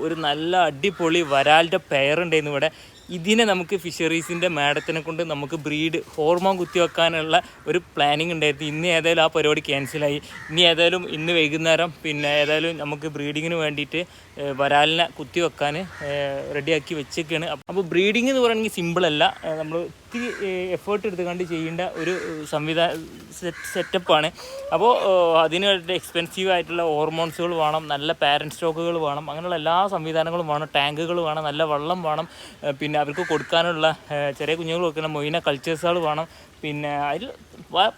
ഒരു നല്ല അടിപൊളി വരാലിൻ്റെ പെയറുണ്ടായിരുന്നു ഇവിടെ. ഇതിനെ നമുക്ക് ഫിഷറീസിൻ്റെ മാഡത്തിനെ കൊണ്ട് നമുക്ക് ബ്രീഡ് ഹോർമോൺ കുത്തിവെക്കാനുള്ള ഒരു പ്ലാനിങ് ഉണ്ടായിരുന്നു. ഇന്ന് ഏതായാലും ആ പരിപാടി ക്യാൻസലായി. ഇനി ഏതായാലും ഇന്ന് വൈകുന്നേരം ഏതായാലും നമുക്ക് ബ്രീഡിങ്ങിന് വേണ്ടിയിട്ട് വരാലിനെ കുത്തിവെക്കാൻ റെഡിയാക്കി വെച്ചൊക്കെയാണ്. അപ്പോൾ ബ്രീഡിങ് എന്ന് പറയുകയാണെങ്കിൽ സിമ്പിളല്ല, നമ്മൾ ഒത്തിരി എഫേർട്ട് എടുത്തുകൊണ്ട് ചെയ്യേണ്ട ഒരു സെറ്റപ്പാണ്. അപ്പോൾ അതിന് എക്സ്പെൻസീവ് ആയിട്ടുള്ള ഹോർമോൺസുകൾ വേണം, നല്ല പാരൻറ്റ് സ്റ്റോക്കുകൾ വേണം, അങ്ങനെയുള്ള എല്ലാ സംവിധാനങ്ങളും വേണം, ടാങ്കുകൾ വേണം, നല്ല വെള്ളം വേണം, പിന്നെ അവർക്ക് കൊടുക്കാനുള്ള ചെറിയ കുഞ്ഞുങ്ങൾ കൊടുക്കുന്ന മൊയിന കൾച്ചേഴ്സുകൾ വേണം, പിന്നെ അതിൽ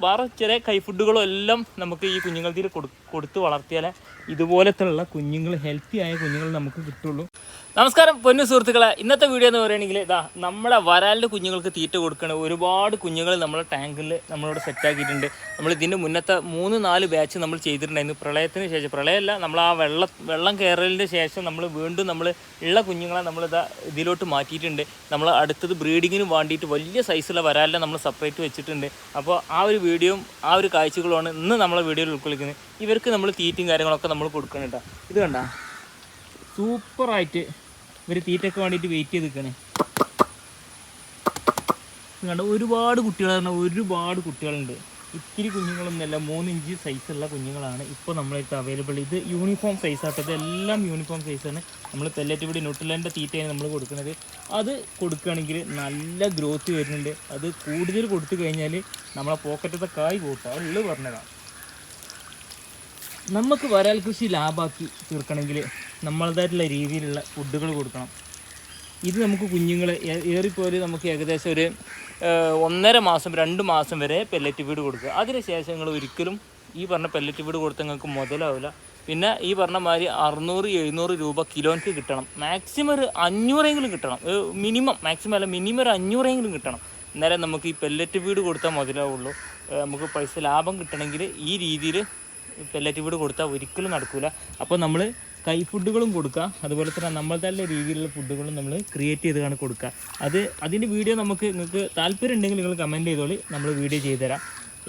വേറെ ചെറിയ കൈ ഫുഡുകളും എല്ലാം നമുക്ക് ഈ കുഞ്ഞുങ്ങൾക്ക് കൊടുത്ത് വളർത്തിയാലേ ഇതുപോലത്തുള്ള കുഞ്ഞുങ്ങൾ ഹെൽത്തി ആയ കുഞ്ഞുങ്ങൾ നമുക്ക് കിട്ടുള്ളൂ. നമസ്കാരം പൊന്നു സുഹൃത്തുക്കളെ, ഇന്നത്തെ വീഡിയോ എന്ന് പറയുകയാണെങ്കിൽ നമ്മുടെ വരാലിൻ്റെ കുഞ്ഞുങ്ങൾക്ക് തീറ്റ കൊടുക്കണ ഒരുപാട് കുഞ്ഞുങ്ങൾ നമ്മളെ ടാങ്കിൽ നമ്മളിവിടെ സെറ്റാക്കിയിട്ടുണ്ട്. നമ്മൾ ഇതിൻ്റെ മുന്നത്തെ 3-4 ബാച്ച് നമ്മൾ ചെയ്തിട്ടുണ്ടായിരുന്നു. പ്രളയത്തിന് ശേഷം, പ്രളയമല്ല, നമ്മൾ ആ വെള്ളം കയറലിൻ്റെ ശേഷം നമ്മൾ വീണ്ടും നമ്മൾ ഉള്ള കുഞ്ഞുങ്ങളെ ഇതിലോട്ട് മാറ്റിയിട്ടുണ്ട്. നമ്മൾ അടുത്തത് ബ്രീഡിങ്ങിന് വേണ്ടിയിട്ട് വലിയ സൈസുള്ള വരാലിനെ നമ്മൾ സെപ്പറേറ്റ് വെച്ചിട്ടുണ്ട്. അപ്പോൾ ആ ഒരു വീഡിയോയും ആ ഒരു കാഴ്ചകളുമാണ് ഇന്ന് നമ്മളെ വീഡിയോയിൽ ഉൾക്കൊള്ളിക്കുന്നത്. ഇവർക്ക് നമ്മൾ തീറ്റയും കാര്യങ്ങളൊക്കെ നമ്മൾ കൊടുക്കണം കേട്ടോ. ഇത് കണ്ട സൂപ്പറായിട്ട് ഇവർ തീറ്റയ്ക്ക് വേണ്ടിയിട്ട് വെയിറ്റ് ചെയ്ത് നിൽക്കണേ. കണ്ട ഒരുപാട് കുട്ടികളുണ്ട്. ഇത്തിരി കുഞ്ഞുങ്ങളൊന്നുമല്ല, 3 ഇഞ്ച് സൈസുള്ള കുഞ്ഞുങ്ങളാണ് ഇപ്പോൾ നമ്മളടുത്ത് അവൈലബിൾ. ഇത് യൂണിഫോം സൈസാട്ടോ, ഇതെല്ലാം യൂണിഫോം സൈസാണ്. നമ്മൾ പെല്ലറ്റ് ഇവിടെ ന്യൂട്രിലൻ്റെ തീറ്റയാണ് നമ്മൾ കൊടുക്കുന്നത്. അത് കൊടുക്കുകയാണെങ്കിൽ നല്ല ഗ്രോത്ത് വരുന്നുണ്ട്. അത് കൂടുതൽ കൊടുത്തു കഴിഞ്ഞാൽ നമ്മളെ പോക്കറ്റത്തെ കായ് പോട്ടെ, ഉള്ളു പറഞ്ഞതാണ്. നമുക്ക് വരാൽ കൃഷി ലാഭമാക്കി തീർക്കണമെങ്കിൽ നമ്മളതായിട്ടുള്ള രീതിയിലുള്ള ഫുഡുകൾ കൊടുക്കണം. ഇത് നമുക്ക് കുഞ്ഞുങ്ങൾ ഏറിപ്പോയി നമുക്ക് ഏകദേശം ഒരു 1.5 മാസം 2 മാസം വരെ പെല്ലറ്റ് ഫീഡ് കൊടുക്കുക. അതിനുശേഷം നിങ്ങൾ ഒരിക്കലും ഈ പറഞ്ഞ പെല്ലറ്റ് ഫീഡ് കൊടുത്താൽ നിങ്ങൾക്ക് മുതലാവില്ല. പിന്നെ ഈ പറഞ്ഞ മാതിരി 600-700 രൂപ കിലോയ്ക്ക് കിട്ടണം. മാക്സിമം ഒരു 500 കിട്ടണം. മിനിമം ഒരു 500 കിട്ടണം. എന്നാലേ നമുക്ക് ഈ പെല്ലറ്റ് ഫീഡ് കൊടുത്താൽ മുതലാവുള്ളൂ. നമുക്ക് പൈസ ലാഭം കിട്ടണമെങ്കിൽ ഈ രീതിയിൽ പെല്ലറ്റ് ഫീഡ് കൊടുത്താൽ ഒരിക്കലും നടക്കില്ല. അപ്പോൾ നമ്മൾ കൈ ഫുഡുകളും കൊടുക്കുക, അതുപോലെ തന്നെ നമ്മളുടെ രീതിയിലുള്ള ഫുഡുകളും നമ്മൾ ക്രിയേറ്റ് ചെയ്താണ് കൊടുക്കുക. അതിൻ്റെ വീഡിയോ നിങ്ങൾക്ക് താല്പര്യം ഉണ്ടെങ്കിൽ നിങ്ങൾ കമൻറ്റ് ചെയ്തോളി, നമ്മൾ വീഡിയോ ചെയ്തുതരാം.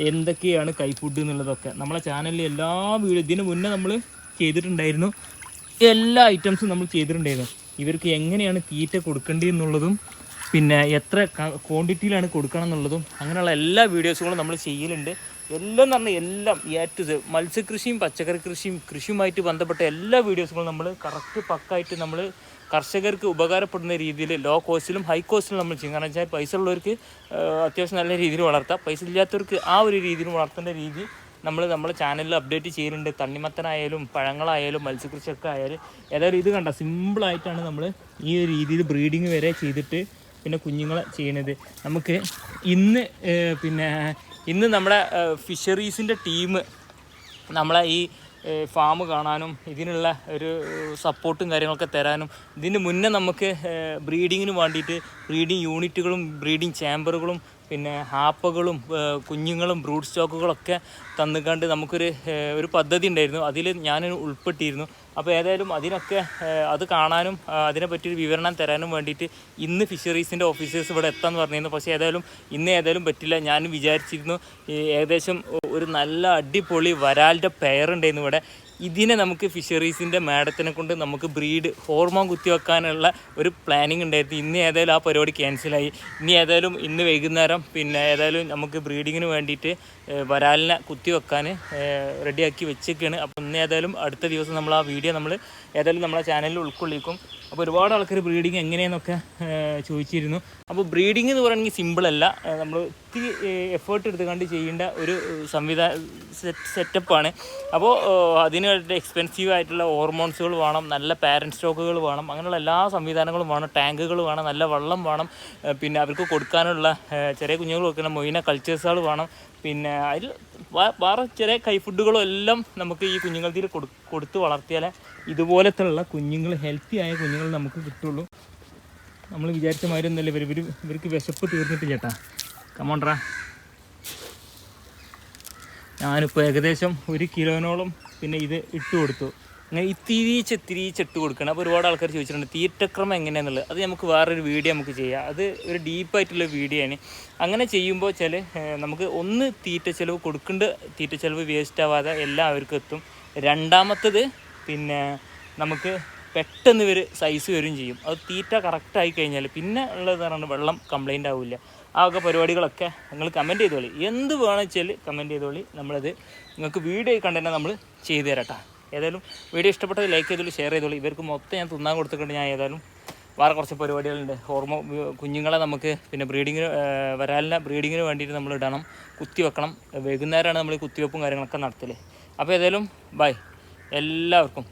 എന്തൊക്കെയാണ് കൈ ഫുഡ് എന്നുള്ളതൊക്കെ നമ്മളെ ചാനലിൽ എല്ലാ വീഡിയോ ഇതിന് മുന്നേ നമ്മൾ ചെയ്തിട്ടുണ്ടായിരുന്നു. എല്ലാ ഐറ്റംസും നമ്മൾ ചെയ്തിട്ടുണ്ടായിരുന്നു. ഇവർക്ക് എങ്ങനെയാണ് തീറ്റ കൊടുക്കേണ്ടതെന്നുള്ളതും പിന്നെ എത്ര ക്വാണ്ടിറ്റിയിലാണ് കൊടുക്കണം എന്നുള്ളതും അങ്ങനെയുള്ള എല്ലാ വീഡിയോസുകളും നമ്മൾ ചെയ്യലുണ്ട്. എല്ലാം എന്ന് പറഞ്ഞാൽ എല്ലാം മത്സ്യകൃഷിയും പച്ചക്കറി കൃഷിയുമായിട്ട് ബന്ധപ്പെട്ട എല്ലാ വീഡിയോസുകളും നമ്മൾ കറക്റ്റ് പക്കായിട്ട് നമ്മൾ കർഷകർക്ക് ഉപകാരപ്പെടുന്ന രീതിയിൽ ലോ കോസ്റ്റിലും ഹൈ കോസ്റ്റിലും നമ്മൾ ചെയ്യും. കാരണം വെച്ചാൽ പൈസ ഉള്ളവർക്ക് അത്യാവശ്യം നല്ല രീതിയിൽ വളർത്താം, പൈസ ഇല്ലാത്തവർക്ക് ആ ഒരു രീതിയിൽ വളർത്തേണ്ട രീതി നമ്മളെ ചാനലിൽ അപ്ഡേറ്റ് ചെയ്യുന്നുണ്ട്. തണ്ണിമത്തനായാലും പഴങ്ങളായാലും മത്സ്യകൃഷിയൊക്കെ ആയാലും ഏതായാലും ഇത് കണ്ട സിമ്പിളായിട്ടാണ് നമ്മൾ ഈ ഒരു രീതിയിൽ ബ്രീഡിങ് വരെ ചെയ്തിട്ട് പിന്നെ കുഞ്ഞുങ്ങളെ ചെയ്യണത്. നമുക്ക് ഇന്ന് നമ്മുടെ ഫിഷറീസിൻ്റെ ടീം നമ്മളെ ഈ ഫാം കാണാനും ഇതിനുള്ള ഒരു സപ്പോർട്ടും കാര്യങ്ങളൊക്കെ തരാനും ഇതിന് മുന്നേ നമുക്ക് ബ്രീഡിങ്ങിന് വേണ്ടിയിട്ട് ബ്രീഡിങ് യൂണിറ്റുകളും ബ്രീഡിങ് ചാമ്പറുകളും പിന്നെ ഹാപ്പകളും കുഞ്ഞുങ്ങളും ബ്രൂഡ് സ്റ്റോക്കുകളൊക്കെ തന്നുകൊണ്ട് നമുക്കൊരു പദ്ധതി ഉണ്ടായിരുന്നു. അതിൽ ഞാൻ ഉൾപ്പെട്ടിരുന്നു. അപ്പോൾ ഏതായാലും അത് കാണാനും അതിനെപ്പറ്റിയൊരു വിവരണം തരാനും വേണ്ടിയിട്ട് ഇന്ന് ഫിഷറീസിൻ്റെ ഓഫീസേഴ്സ് ഇവിടെ എത്താമെന്ന് പറഞ്ഞിരുന്നു. പക്ഷേ ഏതായാലും പറ്റില്ല. ഞാൻ വിചാരിച്ചിരുന്നു ഏകദേശം ഒരു നല്ല അടിപൊളി വരാലിൻ്റെ പെയറുണ്ടായിരുന്നു ഇവിടെ. ഇതിനെ നമുക്ക് ഫിഷറീസിൻ്റെ മാഡത്തിനെ കൊണ്ട് നമുക്ക് ബ്രീഡ് ഹോർമോൺ കുത്തിവെക്കാനുള്ള ഒരു പ്ലാനിങ് ഉണ്ടായിരുന്നു. ഇന്ന് ഏതായാലും ആ പരിപാടി ക്യാൻസലായി. ഇന്ന് വൈകുന്നേരം ഏതായാലും നമുക്ക് ബ്രീഡിങ്ങിന് വേണ്ടിയിട്ട് വരാലിനെ കുത്തിവെക്കാൻ റെഡിയാക്കി വെച്ചൊക്കെയാണ്. അപ്പോൾ ഇന്ന് ഏതായാലും അടുത്ത ദിവസം നമ്മൾ ആ വീഡിയോ നമ്മളെ ചാനലിൽ ഉൾക്കൊള്ളിക്കും. അപ്പോൾ ഒരുപാട് ആൾക്കാർ ബ്രീഡിങ് എങ്ങനെയെന്നൊക്കെ ചോദിച്ചിരുന്നു. അപ്പോൾ ബ്രീഡിങ് എന്ന് പറയുകയാണെങ്കിൽ സിമ്പിളല്ല, നമ്മൾ ഒത്തിരി എഫേർട്ട് എടുത്തുകൊണ്ട് ചെയ്യേണ്ട ഒരു സെറ്റപ്പാണ്. അപ്പോൾ അതിന് എക്സ്പെൻസീവ് ആയിട്ടുള്ള ഹോർമോൺസുകൾ വേണം, നല്ല പാരൻറ്റ് സ്റ്റോക്കുകൾ വേണം, അങ്ങനെയുള്ള എല്ലാ സംവിധാനങ്ങളും വേണം, ടാങ്കുകൾ വേണം, നല്ല വെള്ളം വേണം, പിന്നെ അവർക്ക് കൊടുക്കാനുള്ള ചെറിയ കുഞ്ഞുങ്ങൾ കൊടുക്കുന്ന മൊയിന കൾച്ചേഴ്സുകൾ വേണം, പിന്നെ അതിൽ വേറെ ചെറിയ കൈ ഫുഡുകളും എല്ലാം നമുക്ക് ഈ കുഞ്ഞുങ്ങൾക്ക് കൊടുത്ത് വളർത്തിയാലേ ഇതുപോലത്തുള്ള കുഞ്ഞുങ്ങൾ ഹെൽത്തി ആയ കുഞ്ഞുങ്ങൾ നമുക്ക് കിട്ടുള്ളൂ. നമ്മൾ വിചാരിച്ച മാതിരി ഒന്നല്ല ഇവർക്ക് വിശപ്പ് തീർന്നിട്ടില്ല ചേട്ടാ. കമോണ്ട്രാ, ഞാനിപ്പോൾ ഏകദേശം 1 കിലോനോളം പിന്നെ ഇത് ഇട്ട് കൊടുത്തു. അങ്ങനെ തിരിച്ചിട്ട് കൊടുക്കണം. അപ്പോൾ ഒരുപാട് ആൾക്കാർ ചോദിച്ചിട്ടുണ്ട് തീറ്റക്രമം എങ്ങനെയാണെന്നുള്ളത്. അത് നമുക്ക് വേറൊരു വീഡിയോ നമുക്ക് ചെയ്യാം. അത് ഒരു ഡീപ്പായിട്ടുള്ള വീഡിയോ ആണ്. അങ്ങനെ ചെയ്യുമ്പോൾ നമുക്ക് തീറ്റ ചിലവ് കൊടുക്കേണ്ട തീറ്റ ചിലവ് വേസ്റ്റ് ആവാതെ എല്ലാവർക്കും എത്തും. രണ്ടാമത്തത് നമുക്ക് പെട്ടെന്ന് ഇവർ സൈസ് വരും ചെയ്യും. അത് തീറ്റ കറക്റ്റായി കഴിഞ്ഞാൽ പിന്നെ ഉള്ളത് പറഞ്ഞാൽ വെള്ളം കംപ്ലൈൻ്റ് ആവില്ല. ആ ഒക്കെ പരിപാടികളൊക്കെ നിങ്ങൾ കമൻറ്റ് ചെയ്തോളി. എന്ത് വേണമെന്ന് വെച്ചാൽ കമൻറ്റ് ചെയ്തോളി. നമ്മളത് നിങ്ങൾക്ക് വീഡിയോ കണ്ടന്റ് നമ്മൾ ചെയ്തു തരാം. ഏതായാലും വീഡിയോ ഇഷ്ടപ്പെട്ടത് ലൈക്ക് ചെയ്തോളി, ഷെയർ ചെയ്തോളി. ഇവർക്ക് മൊത്തം ഞാൻ തിന്നാൻ കൊടുത്തിട്ടുണ്ട്. ഞാൻ ഏതായാലും വേറെ കുറച്ച് പരിപാടികളുണ്ട്. കുഞ്ഞുങ്ങളെ നമുക്ക് പിന്നെ വരാലിനെ ബ്രീഡിങ്ങിന് വേണ്ടിയിട്ട് നമ്മൾ ഇടണം, കുത്തി വെക്കണം. വൈകുന്നേരമാണ് നമ്മൾ കുത്തിവെപ്പും കാര്യങ്ങളൊക്കെ നടത്തൽ. അപ്പോൾ ഏതായാലും ബൈ എല്ലാവർക്കും.